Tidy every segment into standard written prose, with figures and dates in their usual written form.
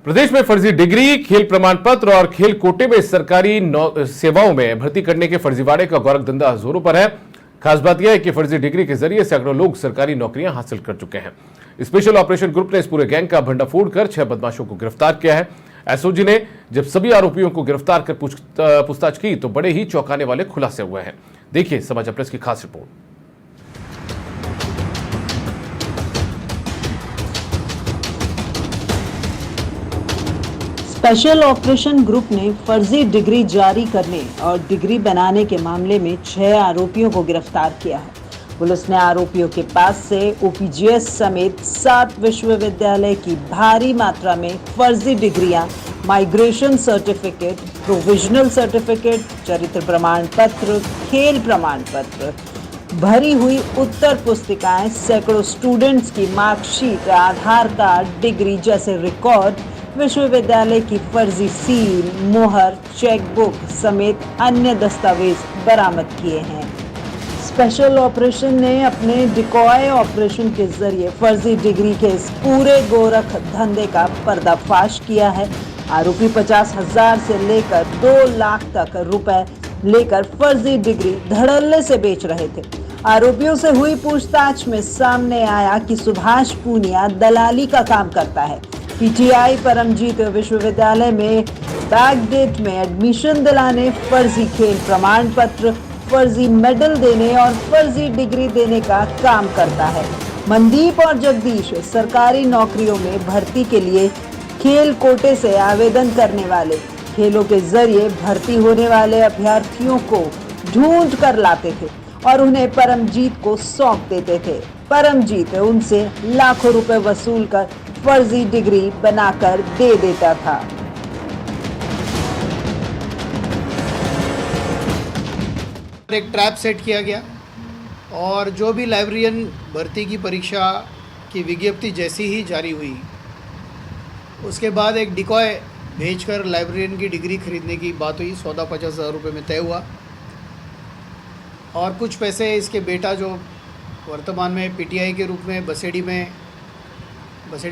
प्रदेश में फर्जी डिग्री, खेल प्रमाण पत्र और खेल कोटे में सरकारी सेवाओं में भर्ती करने के फर्जीवाड़े का गोरख धंधा जोरों पर है। खास बात यह है कि फर्जी डिग्री के जरिए सैकड़ों लोग सरकारी नौकरियां हासिल कर चुके हैं। स्पेशल ऑपरेशन ग्रुप ने इस पूरे गैंग का भंडाफोड़ कर 6 बदमाशों को गिरफ्तार किया है। एसओजी ने जब सभी आरोपियों को गिरफ्तार कर पूछताछ की तो बड़े ही चौंकाने वाले खुलासे हुए हैं। देखिए समाचार प्रेस की खास रिपोर्ट। स्पेशल ऑपरेशन ग्रुप ने फर्जी डिग्री जारी करने और डिग्री बनाने के मामले में 6 आरोपियों को गिरफ्तार किया है। पुलिस ने आरोपियों के पास से ओपीजीएस समेत 7 विश्वविद्यालय की भारी मात्रा में फर्जी डिग्रियां, माइग्रेशन सर्टिफिकेट, प्रोविजनल सर्टिफिकेट, चरित्र प्रमाण पत्र, खेल प्रमाण पत्र, भरी हुई उत्तर पुस्तिकाएं, सैकड़ों स्टूडेंट्स की मार्कशीट, आधार कार्ड, डिग्री जैसे रिकॉर्ड, विश्वविद्यालय की फर्जी सील, मोहर, चेकबुक समेत अन्य दस्तावेज बरामद किए हैं। स्पेशल ऑपरेशन ने अपने डिकॉय ऑपरेशन के जरिए फर्जी डिग्री के इस पूरे गोरख धंधे का पर्दाफाश किया है। आरोपी 50,000 से लेकर 2 लाख तक रुपए लेकर फर्जी डिग्री धड़ल्ले से बेच रहे थे। आरोपियों से हुई पूछताछ में सामने आया कि सुभाष पूनिया दलाली का काम करता है। पीटीआई परमजीत विश्वविद्यालय में बैकडेट में एडमिशन दिलाने, फर्जी खेल प्रमाण पत्र, फर्जी मेडल देने और फर्जी डिग्री देने का काम करता है। मनदीप और जगदीश सरकारी नौकरियों में भर्ती के लिए खेल कोटे से आवेदन करने वाले, खेलों के जरिए भर्ती होने वाले अभ्यर्थियों को ढूंढ कर लाते थे और उन्हें परमजीत को सौंप देते थे। परमजीत उनसे लाखों रुपए वसूल कर फर्जी डिग्री बनाकर दे देता था। एक ट्रैप सेट किया गया और जो भी लाइब्रेरियन भर्ती की परीक्षा की विज्ञप्ति जैसी ही जारी हुई, उसके बाद एक डिकॉय भेजकर लाइब्रेरियन की डिग्री खरीदने की बात हुई। सौदा 50,000 रुपये में तय हुआ और कुछ पैसे इसके बेटा जो वर्तमान में पीटीआई के रूप में बसेड़ी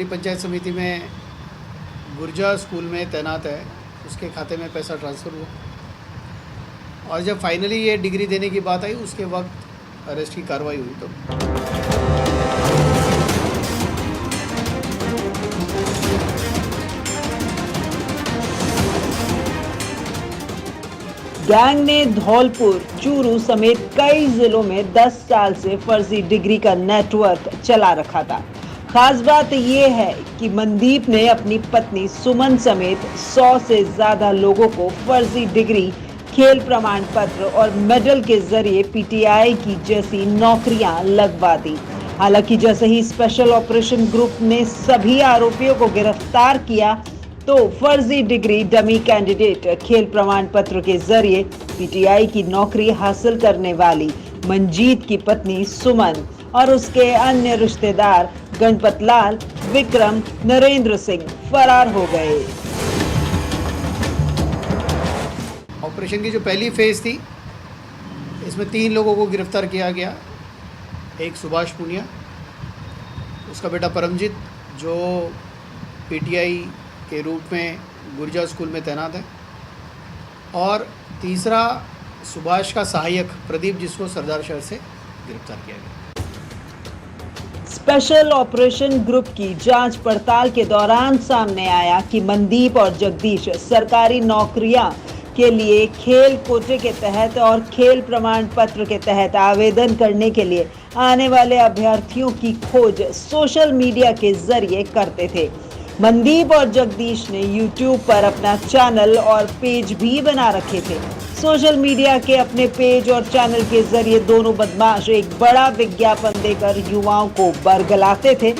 पंचायत समिति में गुर्जा स्कूल में तैनात है, उसके खाते में पैसा ट्रांसफ़र हुआ और जब फाइनली ये डिग्री देने की बात आई उसके वक्त अरेस्ट की कार्रवाई हुई। तो गैंग ने धौलपुर, चूरू समेत कई जिलों में 10 साल से फर्जी डिग्री का नेटवर्क चला रखा था। खास बात यह है कि मनदीप ने अपनी पत्नी सुमन समेत 100 से ज्यादा लोगों को फर्जी डिग्री, खेल प्रमाण पत्र और मेडल के जरिए पीटीआई की जैसी नौकरियां लगवा दी। हालांकि जैसे ही स्पेशल ऑपरेशन ग्रुप ने सभी आरोपियों को गिरफ्तार किया तो फर्जी डिग्री, डमी कैंडिडेट, खेल प्रमाण पत्र के जरिए पीटीआई की नौकरी हासिल करने वाली मंजीत की पत्नी सुमन और उसके अन्य रिश्तेदार गणपत लाल, विक्रम, नरेंद्र सिंह फरार हो गए। ऑपरेशन की जो पहली फेज़ थी, इसमें 3 लोगों को गिरफ्तार किया गया। एक सुभाष पूनिया, उसका बेटा परमजीत जो पीटीआई के रूप में गुर्जा स्कूल में तैनात है, और तीसरा सुभाष का सहायक प्रदीप, जिसको सरदार शहर से गिरफ्तार किया गया। स्पेशल ऑपरेशन ग्रुप की जांच पड़ताल के दौरान सामने आया कि मनदीप और जगदीश सरकारी नौकरियां के लिए खेल कोटे के तहत और खेल प्रमाण पत्र के तहत आवेदन करने के लिए आने वाले अभ्यर्थियों की खोज सोशल मीडिया के जरिए करते थे। मनदीप और जगदीश ने YouTube पर अपना चैनल और पेज भी बना रखे थे। सोशल मीडिया के अपने पेज और चैनल के जरिए दोनों बदमाश एक बड़ा विज्ञापन देकर युवाओं को बरगलाते थे।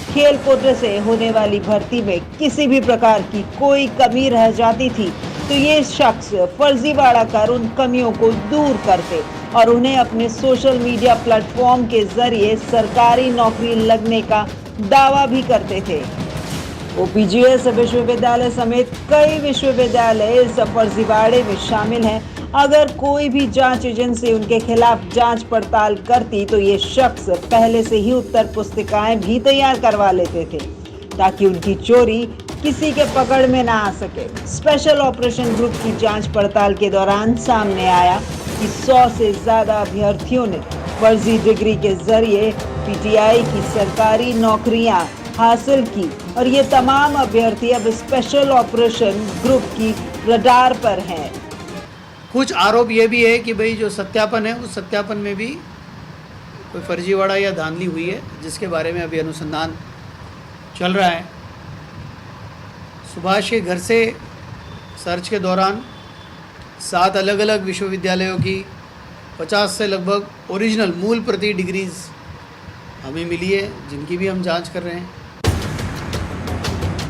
खेल कोटे से होने वाली भर्ती में किसी भी प्रकार की कोई कमी रह जाती थी तो ये शख्स फर्जीवाड़ा कर उन कमियों को दूर करते और उन्हें अपने सोशल मीडिया प्लेटफॉर्म के जरिए सरकारी नौकरी लगने का दावा भी करते थे। ओपीजीएस विश्वविद्यालय समेत कई विश्वविद्यालय इस फर्जीवाड़े में शामिल हैं। अगर कोई भी जांच एजेंसी उनके खिलाफ जांच पड़ताल करती तो ये शख्स पहले से ही उत्तर पुस्तिकाएं भी तैयार करवा लेते थे ताकि उनकी चोरी किसी के पकड़ में ना आ सके। स्पेशल ऑपरेशन ग्रुप की जांच पड़ताल के दौरान सामने आया कि 100 से ज्यादा अभ्यर्थियों ने फर्जी डिग्री के जरिए पीटीआई की सरकारी नौकरियां हासिल की और ये तमाम अभ्यर्थी अब स्पेशल ऑपरेशन ग्रुप की रडार पर हैं। कुछ आरोप ये भी है कि भाई जो सत्यापन है उस सत्यापन में भी कोई फर्जीवाड़ा या धांधली हुई है, जिसके बारे में अभी अनुसंधान चल रहा है। सुभाष के घर से सर्च के दौरान 7 अलग अलग विश्वविद्यालयों की 50 से लगभग ओरिजिनल मूल प्रति डिग्रीज हमें मिली है, जिनकी भी हम जांच कर रहे हैं।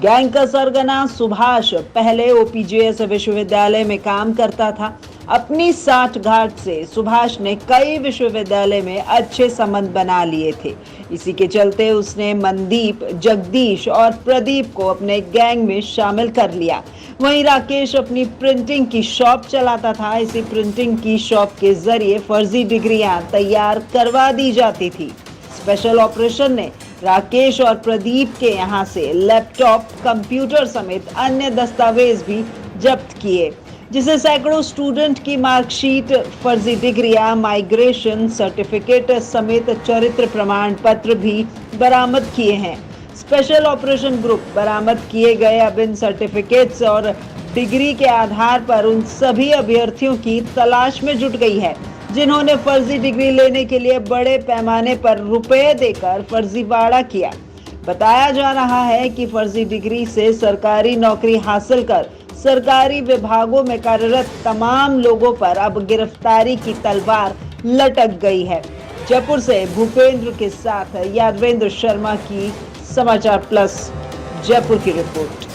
गैंग का सरगना सुभाष पहले ओपीजीएस विश्वविद्यालय में काम करता था। अपनी साठगांठ से सुभाष ने कई विश्वविद्यालय में अच्छे संबंध बना लिए थे। इसी के चलते उसने मनदीप, जगदीश और प्रदीप को अपने गैंग में शामिल कर लिया। वहीं राकेश अपनी प्रिंटिंग की शॉप चलाता था। इसी प्रिंटिंग की शॉप के जरिए फर्जी डिग्रियां तैयार करवा दी जाती थी। स्पेशल ऑपरेशन ने राकेश और प्रदीप के यहां से लैपटॉप, कंप्यूटर समेत अन्य दस्तावेज भी जब्त किए, जिसे सैकड़ों स्टूडेंट की मार्कशीट, फर्जी डिग्रियां, माइग्रेशन सर्टिफिकेट समेत चरित्र प्रमाण पत्र भी बरामद किए हैं। स्पेशल ऑपरेशन ग्रुप बरामद किए गए अब इन सर्टिफिकेट्स और डिग्री के आधार पर उन सभी अभ्यर्थियों की तलाश में जुट गई है जिन्होंने फर्जी डिग्री लेने के लिए बड़े पैमाने पर रुपए देकर फर्जीवाड़ा किया। बताया जा रहा है कि फर्जी डिग्री से सरकारी नौकरी हासिल कर सरकारी विभागों में कार्यरत तमाम लोगों पर अब गिरफ्तारी की तलवार लटक गई है। जयपुर से भूपेंद्र के साथ यादवेंद्र शर्मा की समाचार प्लस जयपुर की रिपोर्ट।